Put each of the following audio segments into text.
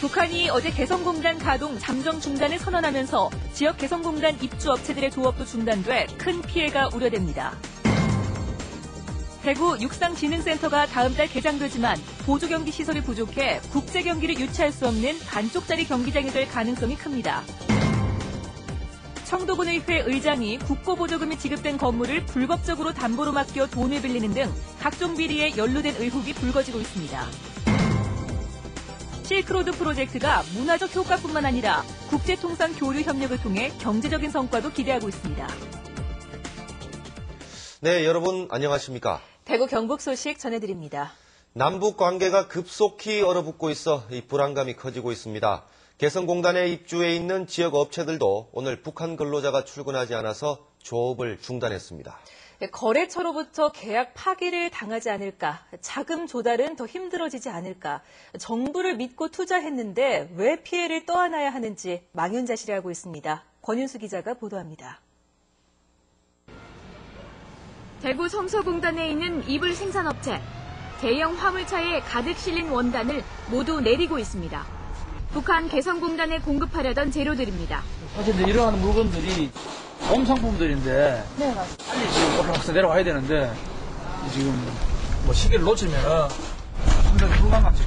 북한이 어제 개성공단 가동 잠정 중단을 선언하면서 지역 개성공단 입주업체들의 조업도 중단돼 큰 피해가 우려됩니다. 대구 육상진흥센터가 다음 달 개장되지만 보조경기 시설이 부족해 국제경기를 유치할 수 없는 반쪽짜리 경기장이 될 가능성이 큽니다. 청도군의회 의장이 국고보조금이 지급된 건물을 불법적으로 담보로 맡겨 돈을 빌리는 등 각종 비리에 연루된 의혹이 불거지고 있습니다. 실크로드 프로젝트가 문화적 효과뿐만 아니라 국제통상 교류 협력을 통해 경제적인 성과도 기대하고 있습니다. 네, 여러분 안녕하십니까? 대구 경북 소식 전해드립니다. 남북 관계가 급속히 얼어붙고 있어 이 불안감이 커지고 있습니다. 개성공단에 입주해 있는 지역 업체들도 오늘 북한 근로자가 출근하지 않아서 조업을 중단했습니다. 거래처로부터 계약 파기를 당하지 않을까, 자금 조달은 더 힘들어지지 않을까, 정부를 믿고 투자했는데 왜 피해를 떠안아야 하는지 망연자실해하고 있습니다. 권윤수 기자가 보도합니다. 대구 성서공단에 있는 이불 생산업체. 대형 화물차에 가득 실린 원단을 모두 내리고 있습니다. 북한 개성공단에 공급하려던 재료들입니다. 사실 이제 이러한 물건들이 공상품들인데 빨리 지금 올라가서 내려와야 되는데 지금 뭐 시기를 놓치면 상당히 불가능하죠.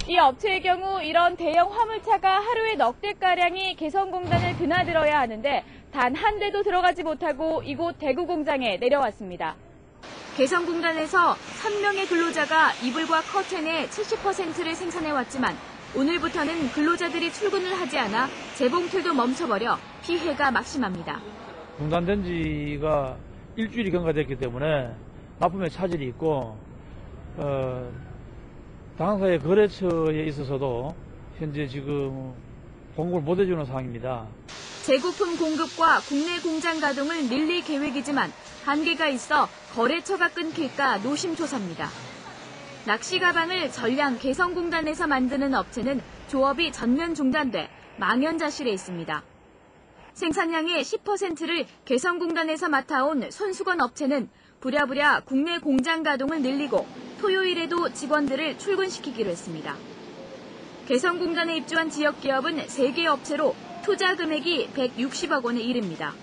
이 업체의 경우 이런 대형 화물차가 하루에 넉 대가량이 개성공단을 드나들어야 하는데 단 한 대도 들어가지 못하고 이곳 대구 공장에 내려왔습니다. 개성공단에서 1000명의 근로자가 이불과 커튼의 70%를 생산해왔지만 오늘부터는 근로자들이 출근을 하지 않아 재봉틀도 멈춰버려 피해가 막심합니다. 중단된 지가 일주일이 경과됐기 때문에 납품에 차질이 있고 당사의 거래처에 있어서도 현재 지금 공급을 못 해주는 상황입니다. 재고품 공급과 국내 공장 가동을 늘릴 계획이지만 한계가 있어 거래처가 끊길까 노심초사입니다. 낚시 가방을 전량 개성공단에서 만드는 업체는 조업이 전면 중단돼 망연자실해 있습니다. 생산량의 10%를 개성공단에서 맡아온 손수건 업체는 부랴부랴 국내 공장 가동을 늘리고 토요일에도 직원들을 출근시키기로 했습니다. 개성공단에 입주한 지역기업은 3개 업체로 투자 금액이 160억 원에 이릅니다.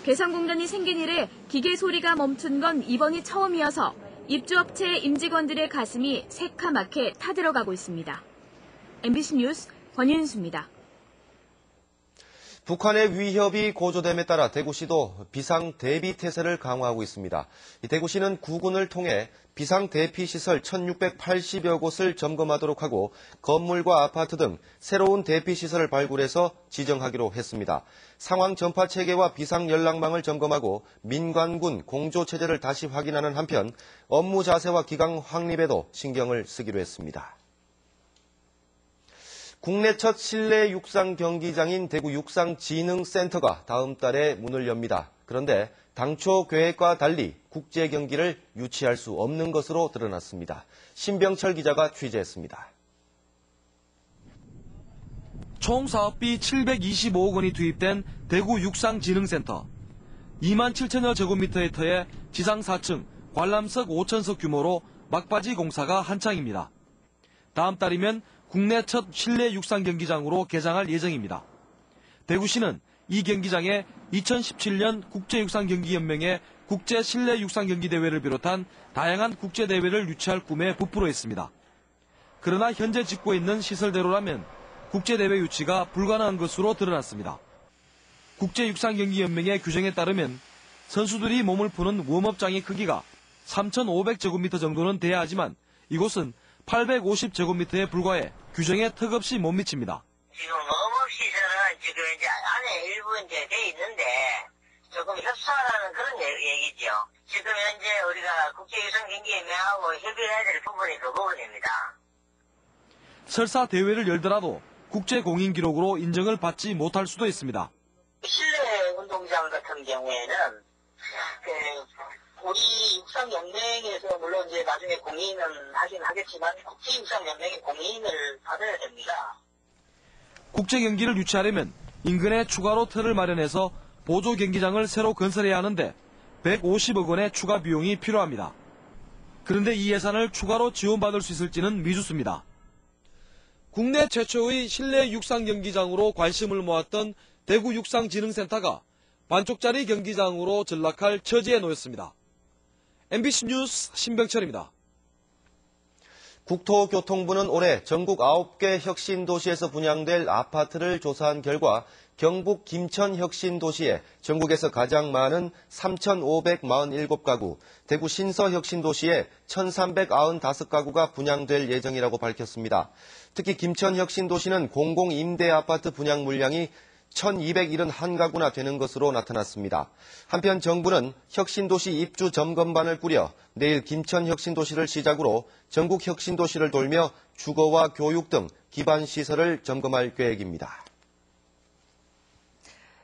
개성공단이 생긴 이래 기계 소리가 멈춘 건 이번이 처음이어서 입주업체 임직원들의 가슴이 새카맣게 타들어가고 있습니다. MBC 뉴스 권윤수입니다. 북한의 위협이 고조됨에 따라 대구시도 비상 대비 태세를 강화하고 있습니다. 대구시는 구군을 통해 비상 대피 시설 1680여 곳을 점검하도록 하고 건물과 아파트 등 새로운 대피 시설을 발굴해서 지정하기로 했습니다. 상황 전파 체계와 비상 연락망을 점검하고 민관군 공조 체제를 다시 확인하는 한편 업무 자세와 기강 확립에도 신경을 쓰기로 했습니다. 국내 첫 실내 육상 경기장인 대구 육상진흥센터가 다음 달에 문을 엽니다. 그런데 당초 계획과 달리 국제 경기를 유치할 수 없는 것으로 드러났습니다. 신병철 기자가 취재했습니다. 총 사업비 725억 원이 투입된 대구 육상진흥센터. 2만 7천여 제곱미터의 터에 지상 4층, 관람석 5천석 규모로 막바지 공사가 한창입니다. 다음 달이면 국내 첫 실내 육상 경기장으로 개장할 예정입니다. 대구시는 이 경기장에 2017년 국제육상경기연맹의 국제 실내 육상 경기 대회를 비롯한 다양한 국제 대회를 유치할 꿈에 부풀어 있습니다. 그러나 현재 짓고 있는 시설대로라면 국제 대회 유치가 불가능한 것으로 드러났습니다. 국제육상경기연맹의 규정에 따르면 선수들이 몸을 푸는 웜업장의 크기가 3,500제곱미터 정도는 돼야 하지만 이곳은 850제곱미터에 불과해 규정에 턱없이 못 미칩니다. 지금 웜업시설은 지금 이제 안에 일부 이제 돼 있는데 조금 협소하다는 그런 얘기죠. 지금 현재 우리가 국제유상경기연맹하고 협의해야 될 부분이 그 부분입니다. 설사 대회를 열더라도 국제공인 기록으로 인정을 받지 못할 수도 있습니다. 실내 운동장 같은 경우에는 우리 육상연맹에서 물론 이제 나중에 공인은 하긴 하겠지만 국제육상연맹의 공인을 받아야 됩니다. 국제 경기를 유치하려면 인근에 추가로 터를 마련해서 보조 경기장을 새로 건설해야 하는데 150억 원의 추가 비용이 필요합니다. 그런데 이 예산을 추가로 지원받을 수 있을지는 미지수입니다. 국내 최초의 실내 육상 경기장으로 관심을 모았던 대구 육상진흥센터가 반쪽짜리 경기장으로 전락할 처지에 놓였습니다. MBC 뉴스 신병철입니다. 국토교통부는 올해 전국 9개 혁신도시에서 분양될 아파트를 조사한 결과 경북 김천 혁신도시에 전국에서 가장 많은 3,547가구, 대구 신서 혁신도시에 1,395가구가 분양될 예정이라고 밝혔습니다. 특히 김천 혁신도시는 공공임대아파트 분양 물량이 1,271가구나 되는 것으로 나타났습니다. 한편 정부는 혁신도시 입주 점검반을 꾸려 내일 김천 혁신도시를 시작으로 전국 혁신도시를 돌며 주거와 교육 등 기반시설을 점검할 계획입니다.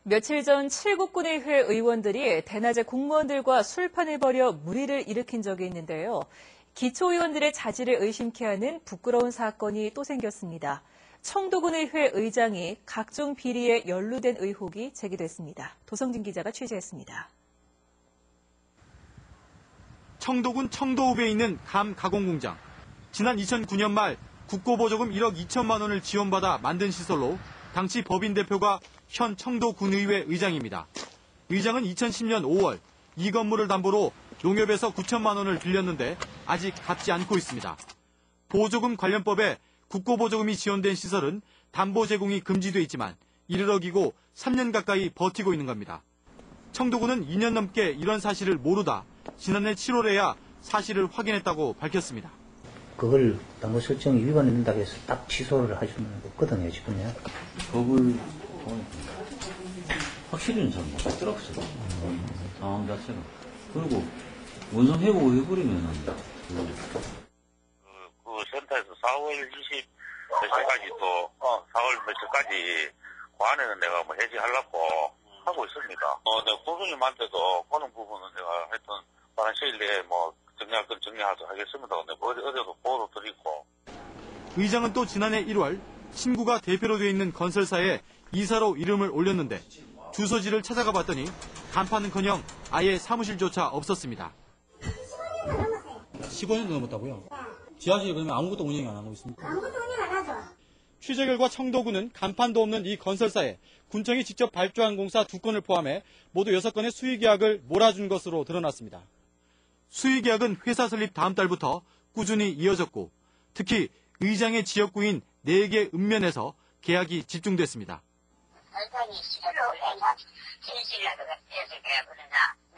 며칠 전 칠곡군의회 의원들이 대낮에 공무원들과 술판을 벌여 물의를 일으킨 적이 있는데요. 기초의원들의 자질을 의심케 하는 부끄러운 사건이 또 생겼습니다. 청도군의회 의장이 각종 비리에 연루된 의혹이 제기됐습니다. 도성진 기자가 취재했습니다. 청도군 청도읍에 있는 감 가공공장. 지난 2009년 말 국고보조금 1억 2천만 원을 지원받아 만든 시설로 당시 법인 대표가 현 청도군의회 의장입니다. 의장은 2010년 5월 이 건물을 담보로 농협에서 9천만 원을 빌렸는데 아직 갚지 않고 있습니다. 보조금 관련법에 국고보조금이 지원된 시설은 담보 제공이 금지돼 있지만 이를 어기고 3년 가까이 버티고 있는 겁니다. 청도군은 2년 넘게 이런 사실을 모르다 지난해 7월에야 사실을 확인했다고 밝혔습니다. 그걸 담보 설정 위반된다고 해서 딱 취소를 할 수는 없거든요, 지금요. 법을 확실히는 잘 모르겠더라고요. 상황 자체가. 그리고 원성 회복해버리면 그 센터에서 4월 20 며칠까지 또 4월 며칠까지 그 안에는 내가 뭐 해지하려고 하고 있습니다. 내가 고수님한테도 그런 부분은 내가 하여튼 빠른 시일 내에 뭐 정리할 건 정리하도록 하겠습니다. 근데 어제도 보도 드리고. 의장은 또 지난해 1월 친구가 대표로 되어 있는 건설사에 이사로 이름을 올렸는데 주소지를 찾아가 봤더니 간판은커녕 아예 사무실조차 없었습니다. 15년 넘었다고요? 지하실에 그러면 아무것도 운영이 안 하고 있습니까? 아무것도 운영 안 하죠. 취재 결과 청도군은 간판도 없는 이 건설사에 군청이 직접 발주한 공사 2건을 포함해 모두 6건의 수의계약을 몰아준 것으로 드러났습니다. 수의계약은 회사 설립 다음 달부터 꾸준히 이어졌고 특히 의장의 지역구인 4개 읍면에서 계약이 집중됐습니다. 설탕이 새로 해서 진실라도 해서 계약을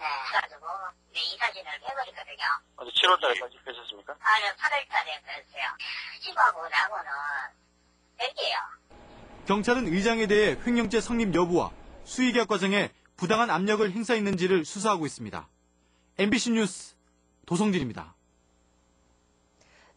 네. 그래가지고 이 사진을 빼버렸거든요. 어제 7월달까지 하셨습니까? 아니요, 8월달에 했어요. 집하고 나고는 뺄게요. 경찰은 의장에 대해 횡령죄 성립 여부와 수의계약 과정에 부당한 압력을 행사했는지를 수사하고 있습니다. MBC 뉴스 도성진입니다.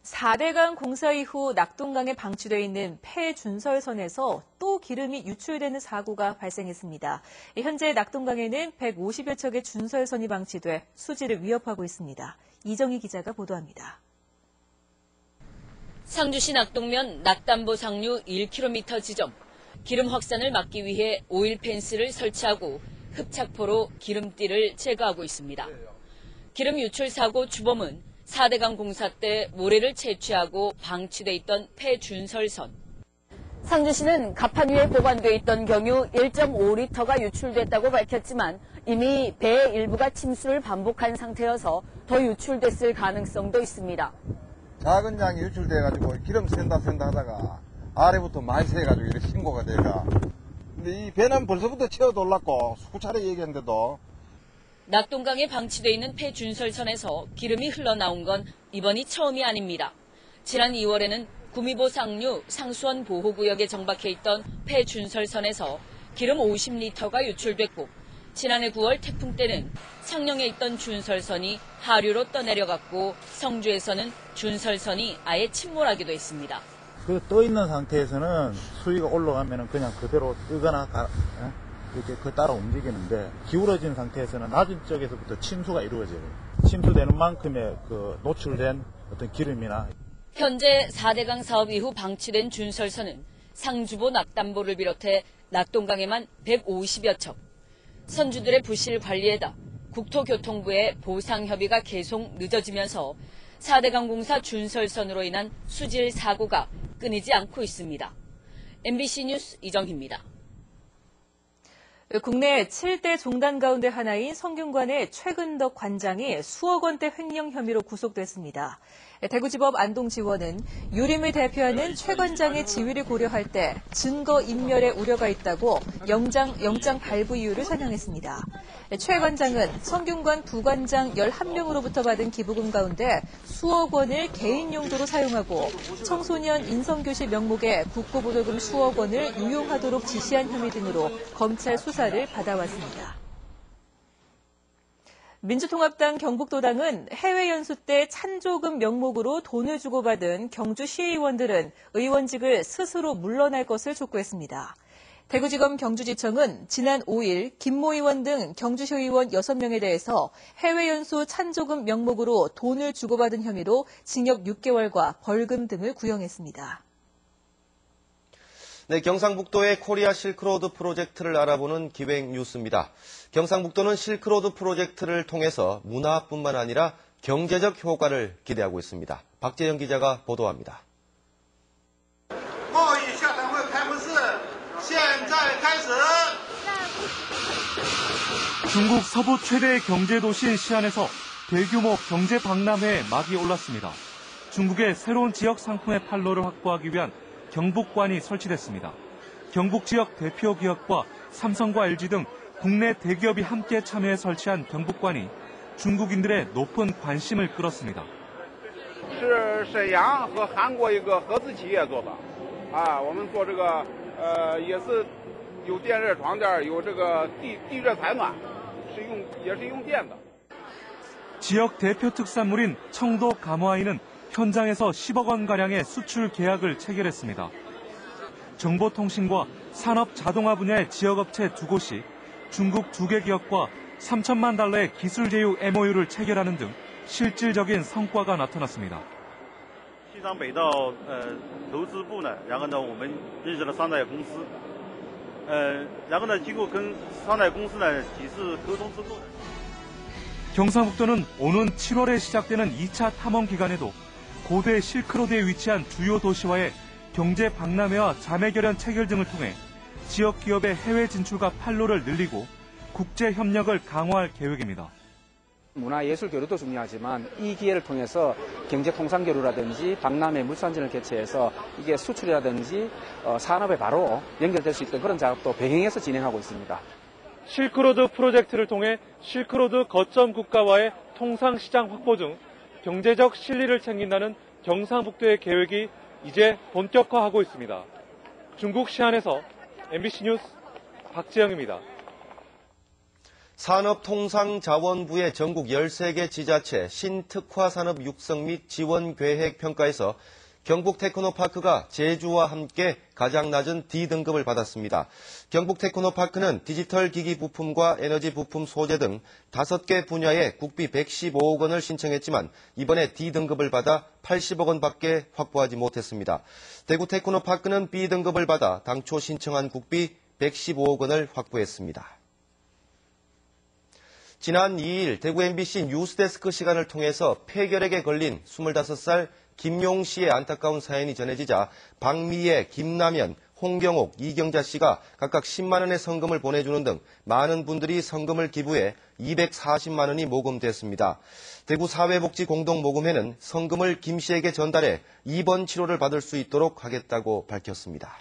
4대강 공사 이후 낙동강에 방치되어 있는 폐준설선에서 또 기름이 유출되는 사고가 발생했습니다. 현재 낙동강에는 150여 척의 준설선이 방치돼 수질을 위협하고 있습니다. 이정희 기자가 보도합니다. 상주시 낙동면 낙담보 상류 1km 지점. 기름 확산을 막기 위해 오일 펜스를 설치하고 흡착포로 기름띠를 제거하고 있습니다. 기름 유출 사고 주범은 4대강 공사 때 모래를 채취하고 방치돼 있던 폐준설선. 상주시는 갑판 위에 보관돼 있던 경유 1.5리터가 유출됐다고 밝혔지만 이미 배 일부가 침수를 반복한 상태여서 더 유출됐을 가능성도 있습니다. 작은 양이 유출돼가지고 기름 샌다 하다가 아래부터 많이 새가지고 이렇게 신고가 돼가. 근데 이 배는 벌써부터 채워도 올랐고 수차례 얘기했는데도. 낙동강에 방치돼 있는 폐준설선에서 기름이 흘러나온 건 이번이 처음이 아닙니다. 지난 2월에는 구미보 상류 상수원 보호구역에 정박해 있던 폐준설선에서 기름 50리터가 유출됐고 지난해 9월 태풍 때는 창녕에 있던 준설선이 하류로 떠내려갔고 성주에서는 준설선이 아예 침몰하기도 했습니다. 그 떠 있는 상태에서는 수위가 올라가면 그냥 그대로 뜨거나 이렇게 그 따라 움직이는데 기울어진 상태에서는 낮은 쪽에서부터 침수가 이루어져요. 침수되는 만큼의 그 노출된 어떤 기름이나. 현재 4대강 사업 이후 방치된 준설선은 상주보 낙담보를 비롯해 낙동강에만 150여 척. 선주들의 부실 관리에다 국토교통부의 보상 협의가 계속 늦어지면서 4대강 공사 준설선으로 인한 수질 사고가 끊이지 않고 있습니다. MBC 뉴스 이정희입니다. 국내 7대 종단 가운데 하나인 성균관의 최근덕 관장이 수억 원대 횡령 혐의로 구속됐습니다. 대구지법 안동지원은 유림을 대표하는 최 관장의 지위를 고려할 때 증거 인멸의 우려가 있다고 영장 발부 이유를 설명했습니다. 최 관장은 성균관 부관장 11명으로부터 받은 기부금 가운데 수억 원을 개인 용도로 사용하고 청소년 인성교실 명목의 국고보조금 수억 원을 유용하도록 지시한 혐의 등으로 검찰 수사를 받아왔습니다. 민주통합당 경북도당은 해외 연수 때 찬조금 명목으로 돈을 주고받은 경주 시의원들은 의원직을 스스로 물러날 것을 촉구했습니다. 대구지검 경주지청은 지난 5일 김모 의원 등 경주시의원 6명에 대해서 해외 연수 찬조금 명목으로 돈을 주고받은 혐의로 징역 6개월과 벌금 등을 구형했습니다. 네, 경상북도의 코리아 실크로드 프로젝트를 알아보는 기획 뉴스입니다. 경상북도는 실크로드 프로젝트를 통해서 문화뿐만 아니라 경제적 효과를 기대하고 있습니다. 박재영 기자가 보도합니다. 중국 서부 최대의 경제도시인 시안에서 대규모 경제박람회에 막이 올랐습니다. 중국의 새로운 지역 상품의 판로를 확보하기 위한 경북관이 설치됐습니다. 경북 지역 대표 기업과 삼성과 LG 등 국내 대기업이 함께 참여해 설치한 경북관이 중국인들의 높은 관심을 끌었습니다. 是沈阳和韩国一个合资企业做的，我们做这个也是有电热床垫，有这个地热采暖，也是用电的。 지역 대표 특산물인 청도 감화이는 현장에서 10억 원가량의 수출 계약을 체결했습니다. 정보통신과 산업 자동화 분야의 지역업체 2곳이 중국 2개 기업과 3천만 달러의 기술 제휴 MOU를 체결하는 등 실질적인 성과가 나타났습니다. 西藏北道投资部呢，然后呢我们认识了商代公司，然后呢经过跟商代公司呢几次沟通之后， 경상북도는 오는 7월에 시작되는 2차 탐험 기간에도 고대 실크로드에 위치한 주요 도시와의 경제 박람회와 자매결연 체결 등을 통해 지역 기업의 해외 진출과 판로를 늘리고 국제 협력을 강화할 계획입니다. 문화예술 교류도 중요하지만 이 기회를 통해서 경제 통상 교류라든지 박람회 물산전을 개최해서 이게 수출이라든지 산업에 바로 연결될 수 있던 그런 작업도 병행해서 진행하고 있습니다. 실크로드 프로젝트를 통해 실크로드 거점 국가와의 통상 시장 확보 중 경제적 실리를 챙긴다는 경상북도의 계획이 이제 본격화하고 있습니다. 중국 시안에서 MBC 뉴스 박재영입니다. 산업통상자원부의 전국 13개 지자체 신특화산업 육성 및 지원 계획 평가에서 경북 테크노파크가 제주와 함께 가장 낮은 D등급을 받았습니다. 경북 테크노파크는 디지털 기기 부품과 에너지 부품 소재 등 5개 분야에 국비 115억 원을 신청했지만 이번에 D등급을 받아 80억 원밖에 확보하지 못했습니다. 대구 테크노파크는 B등급을 받아 당초 신청한 국비 115억 원을 확보했습니다. 지난 2일 대구 MBC 뉴스데스크 시간을 통해서 폐결핵에 걸린 25살 김용 씨의 안타까운 사연이 전해지자 박미애, 김남현, 홍경옥, 이경자 씨가 각각 10만 원의 성금을 보내주는 등 많은 분들이 성금을 기부해 240만 원이 모금됐습니다. 대구 사회복지공동모금회는 성금을 김 씨에게 전달해 입원 치료를 받을 수 있도록 하겠다고 밝혔습니다.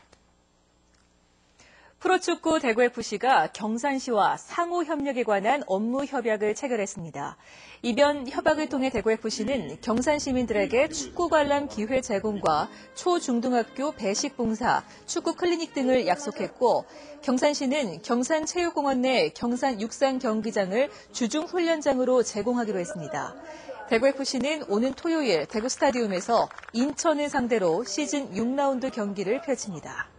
프로축구 대구FC가 경산시와 상호협력에 관한 업무 협약을 체결했습니다. 이번 협약을 통해 대구FC는 경산 시민들에게 축구 관람 기회 제공과 초중등학교 배식 봉사, 축구 클리닉 등을 약속했고 경산시는 경산체육공원 내 경산 육상 경기장을 주중 훈련장으로 제공하기로 했습니다. 대구FC는 오는 토요일 대구 스타디움에서 인천을 상대로 시즌 6라운드 경기를 펼칩니다.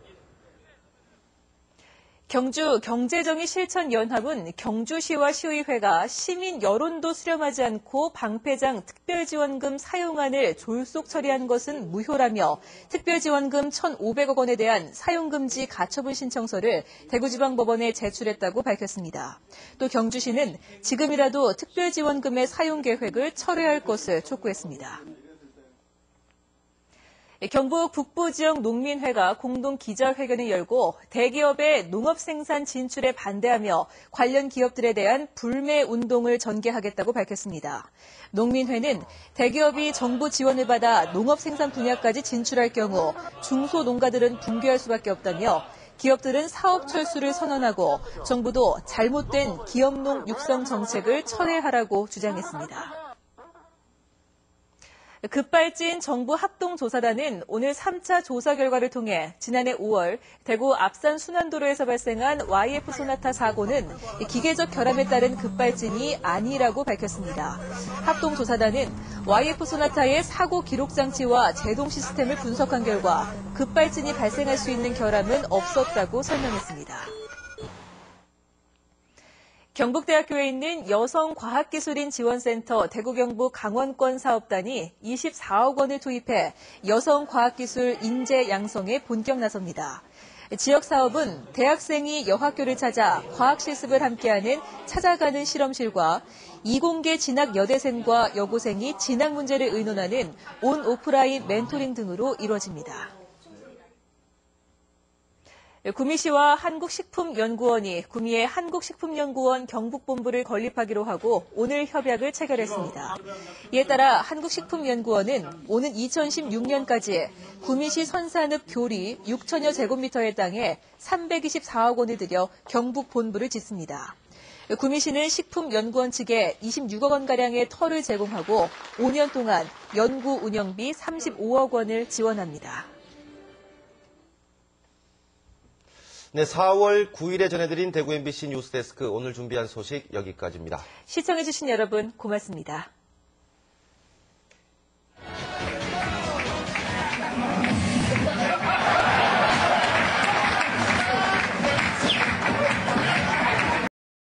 경주 경제정의 실천연합은 경주시와 시의회가 시민 여론도 수렴하지 않고 방패장 특별지원금 사용안을 졸속 처리한 것은 무효라며 특별지원금 1,500억 원에 대한 사용금지 가처분 신청서를 대구지방법원에 제출했다고 밝혔습니다. 또 경주시는 지금이라도 특별지원금의 사용 계획을 철회할 것을 촉구했습니다. 경북 북부 지역 농민회가 공동 기자회견을 열고 대기업의 농업 생산 진출에 반대하며 관련 기업들에 대한 불매 운동을 전개하겠다고 밝혔습니다. 농민회는 대기업이 정부 지원을 받아 농업 생산 분야까지 진출할 경우 중소농가들은 붕괴할 수밖에 없다며 기업들은 사업 철수를 선언하고 정부도 잘못된 기업농 육성 정책을 철회하라고 주장했습니다. 급발진 정부 합동조사단은 오늘 3차 조사 결과를 통해 지난해 5월 대구 앞산 순환도로에서 발생한 YF 소나타 사고는 기계적 결함에 따른 급발진이 아니라고 밝혔습니다. 합동조사단은 YF 소나타의 사고 기록 장치와 제동 시스템을 분석한 결과 급발진이 발생할 수 있는 결함은 없었다고 설명했습니다. 경북대학교에 있는 여성과학기술인 지원센터 대구 경북 강원권 사업단이 24억 원을 투입해 여성과학기술 인재 양성에 본격 나섭니다. 지역 사업은 대학생이 여학교를 찾아 과학 실습을 함께하는 찾아가는 실험실과 이공계 진학 여대생과 여고생이 진학 문제를 의논하는 온 오프라인 멘토링 등으로 이루어집니다. 구미시와 한국식품연구원이 구미의 한국식품연구원 경북본부를 건립하기로 하고 오늘 협약을 체결했습니다. 이에 따라 한국식품연구원은 오는 2016년까지 구미시 선산읍 교리 6천여 제곱미터의 땅에 324억 원을 들여 경북본부를 짓습니다. 구미시는 식품연구원 측에 26억 원가량의 터를 제공하고 5년 동안 연구 운영비 35억 원을 지원합니다. 네, 4월 9일에 전해드린 대구 MBC 뉴스데스크 오늘 준비한 소식 여기까지입니다. 시청해주신 여러분 고맙습니다.